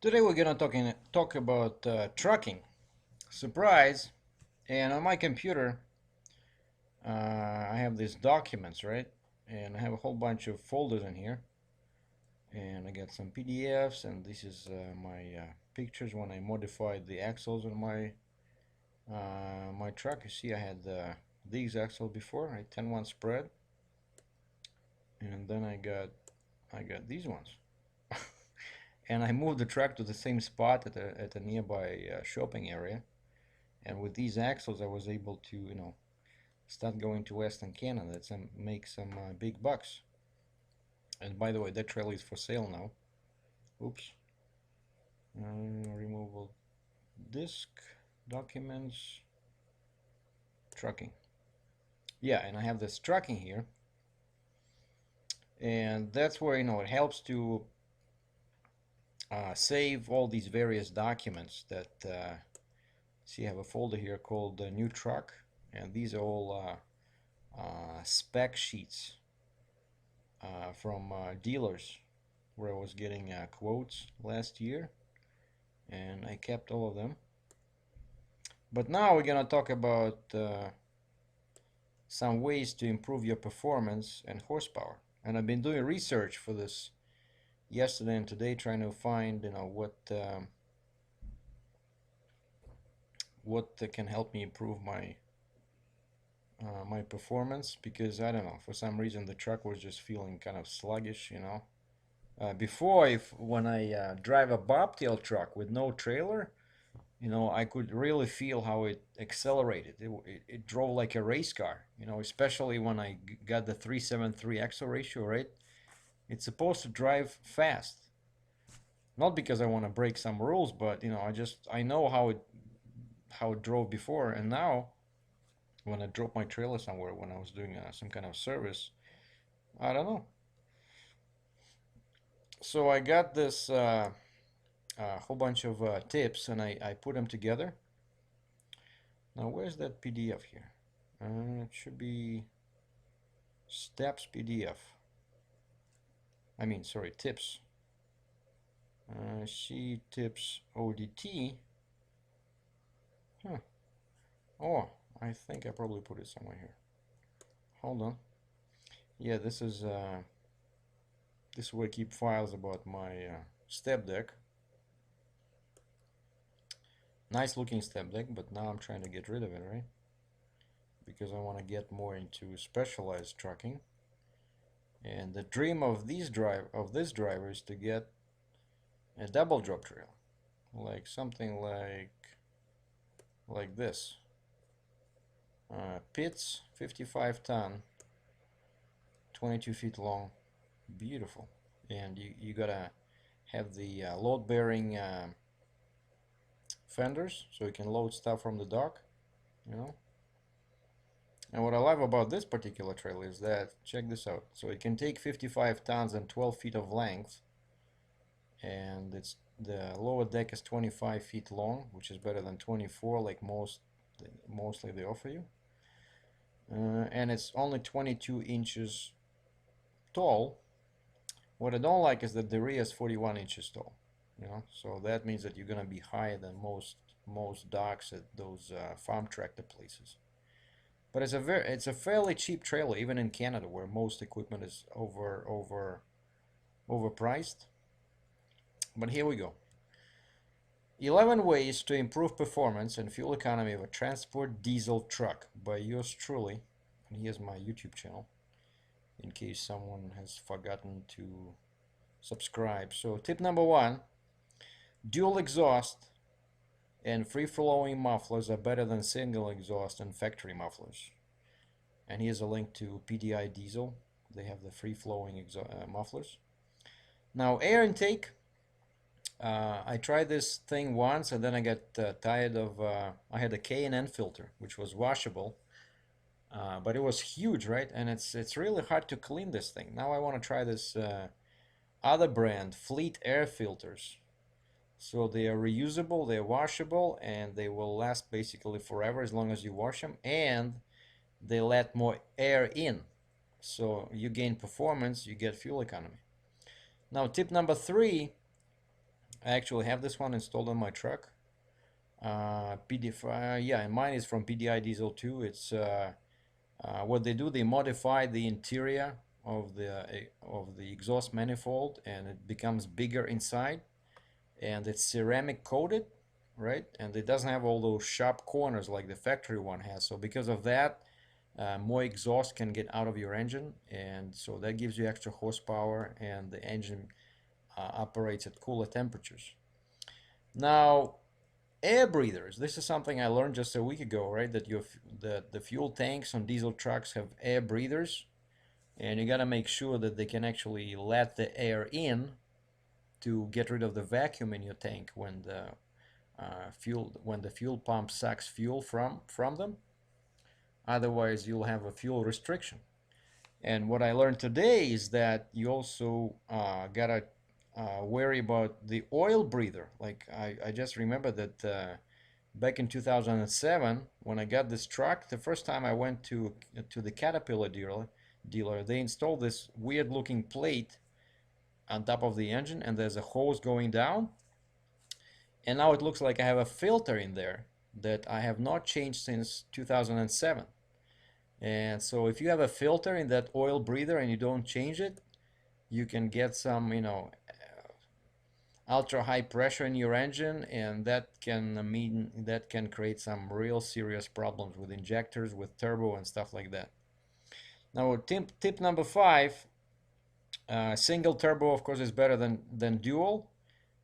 Today we're gonna talk about trucking. Surprise! And on my computer, I have these documents, right? And I have a whole bunch of folders in here. And I got some PDFs, and this is my pictures when I modified the axles on my truck. You see, I had these axles before, right? 10-1 spread, and then I got these ones. And I moved the truck to the same spot at a nearby shopping area. And with these axles, I was able to, start going to Western Canada and make some big bucks. And by the way, that trailer is for sale now. Oops. Removable disk, documents, trucking. Yeah, and I have this trucking here. And that's where, it helps to save all these various documents that, see, I have a folder here called New Truck. And these are all spec sheets from dealers where I was getting quotes last year, and I kept all of them. But now we're gonna talk about some ways to improve your performance and horsepower. And I've been doing research for this yesterday and today, trying to find what can help me improve my performance, because I don't know, for some reason the truck was just feeling kind of sluggish. Before, when I drive a bobtail truck with no trailer, I could really feel how it accelerated. It drove like a race car, especially when I got the 373 axle ratio, right? It's supposed to drive fast. Not because I want to break some rules, but I know how it drove before, and now when I drove my trailer somewhere when I was doing some kind of service, I don't know. So I got this whole bunch of tips, and I put them together. Now where's that PDF here? It should be steps PDF. I mean, sorry, tips. See tips ODT. Huh. Oh, I think I probably put it somewhere here. Hold on. Yeah, this is where I keep files about my step deck. Nice looking step deck, but now I'm trying to get rid of it, right? Because I want to get more into specialized trucking. And the dream of this driver is to get a double drop trailer, like something like this. Pitts, 55 ton, 22 feet long, beautiful. And you gotta have the load bearing fenders, so you can load stuff from the dock, And what I love about this particular trailer is that, check this out, so it can take 55 tons and 12 feet of length, and the lower deck is 25 feet long, which is better than 24 like mostly they offer you. And it's only 22 inches tall. What I don't like is that the rear is 41 inches tall. So that means that you're gonna be higher than most docks at those farm tractor places. But it's a fairly cheap trailer, even in Canada, where most equipment is overpriced. But here we go. 11 ways to improve performance and fuel economy of a transport diesel truck by yours truly. And here's my YouTube channel, in case someone has forgotten to subscribe. So tip number 1, dual exhaust and free-flowing mufflers are better than single exhaust and factory mufflers. And here's a link to PDI Diesel. They have the free-flowing mufflers. Now, air intake. I tried this thing once, and then I got tired of. I had a K&N filter, which was washable, but it was huge, right? And it's really hard to clean this thing. Now I want to try this other brand, Fleet air filters. So they are reusable, they're washable, and they will last basically forever as long as you wash them, and they let more air in. So you gain performance, you get fuel economy. Now tip number 3, I actually have this one installed on my truck. Yeah, and mine is from PDI Diesel too. It's what they do. They modify the interior of the exhaust manifold, and it becomes bigger inside, and it's ceramic coated, right? And it doesn't have all those sharp corners like the factory one has. So because of that, more exhaust can get out of your engine, and so that gives you extra horsepower, and the engine operates at cooler temperatures. Now, air breathers. This is something I learned just a week ago, right? That the fuel tanks on diesel trucks have air breathers, and you got to make sure that they can actually let the air in to get rid of the vacuum in your tank when the fuel pump sucks fuel from them. Otherwise, you'll have a fuel restriction. And what I learned today is that you also gotta worry about the oil breather. Like I just remember that back in 2007, when I got this truck, the first time I went to the Caterpillar dealer, they installed this weird-looking plate on top of the engine, and there's a hose going down. And now it looks like I have a filter in there that I have not changed since 2007. And so if you have a filter in that oil breather and you don't change it, you can get some, ultra high pressure in your engine, and that can create some real serious problems with injectors, with turbo and stuff like that. Now, tip number 5, single turbo, of course, is better than dual,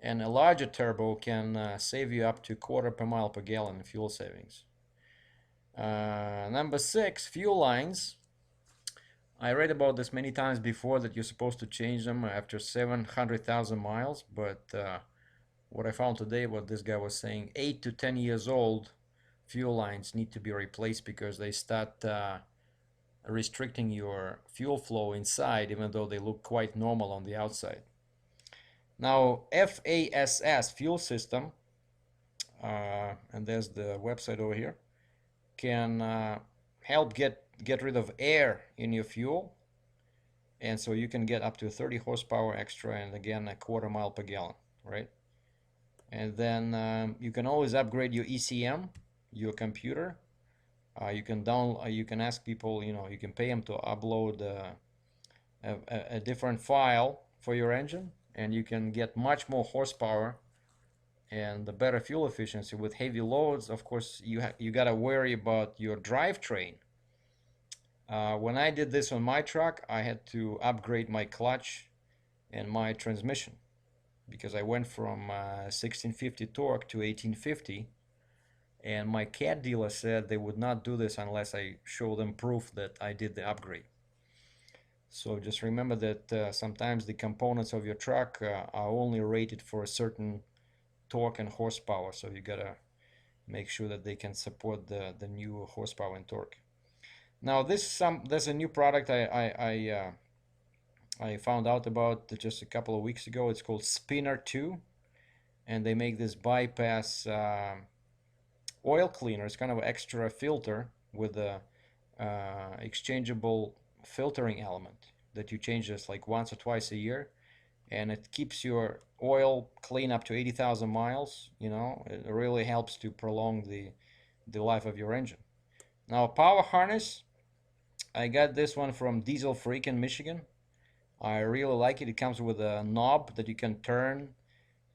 and a larger turbo can save you up to quarter per mile per gallon in fuel savings. Number 6, fuel lines. I read about this many times before, that you're supposed to change them after 700,000 miles, but what I found today, what this guy was saying, 8 to 10 years old fuel lines need to be replaced because they start restricting your fuel flow inside, even though they look quite normal on the outside. Now, FASS, fuel system, and there's the website over here, can help get rid of air in your fuel, and so you can get up to 30 horsepower extra, and again a quarter mile per gallon, right? And then you can always upgrade your ECM, your computer. You can ask people, you can pay them to upload a different file for your engine, and you can get much more horsepower and the better fuel efficiency with heavy loads. Of course, you got to worry about your drivetrain. When I did this on my truck, I had to upgrade my clutch and my transmission because I went from 1650 torque to 1850, and my CAT dealer said they would not do this unless I show them proof that I did the upgrade. So just remember that sometimes the components of your truck are only rated for a certain torque and horsepower, so you gotta make sure that they can support the new horsepower and torque. Now there's a new product I found out about just a couple of weeks ago. It's called Spinner 2, and they make this bypass oil cleaner. It's kind of an extra filter with a exchangeable filtering element that you change just like once or twice a year, and it keeps your oil clean up to 80,000 miles. It really helps to prolong the life of your engine. Now, power harness, I got this one from Diesel Freak in Michigan. I really like it. It comes with a knob that you can turn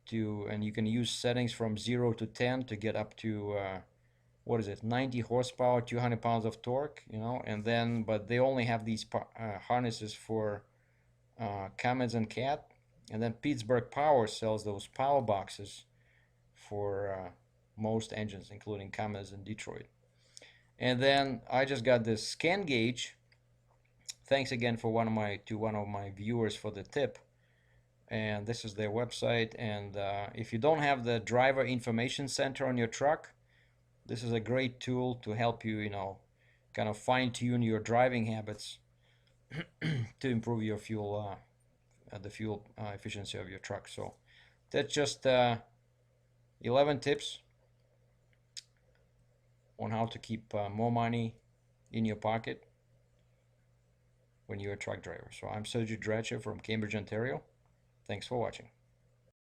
to, and you can use settings from 0 to 10 to get up to 90 horsepower, 200 pounds of torque, and then, but they only have these harnesses for Cummins and CAT, and then Pittsburgh Power sells those power boxes for most engines, including Cummins and Detroit. And then I just got this scan gauge. Thanks again for one of my viewers for the tip. And this is their website. And if you don't have the driver information center on your truck, this is a great tool to help you, kind of fine-tune your driving habits to improve your fuel, the fuel efficiency of your truck. So that's just 11 tips on how to keep more money in your pocket when you're a truck driver. So I'm SERGEI DRATCHEV from Cambridge, Ontario. Thanks for watching.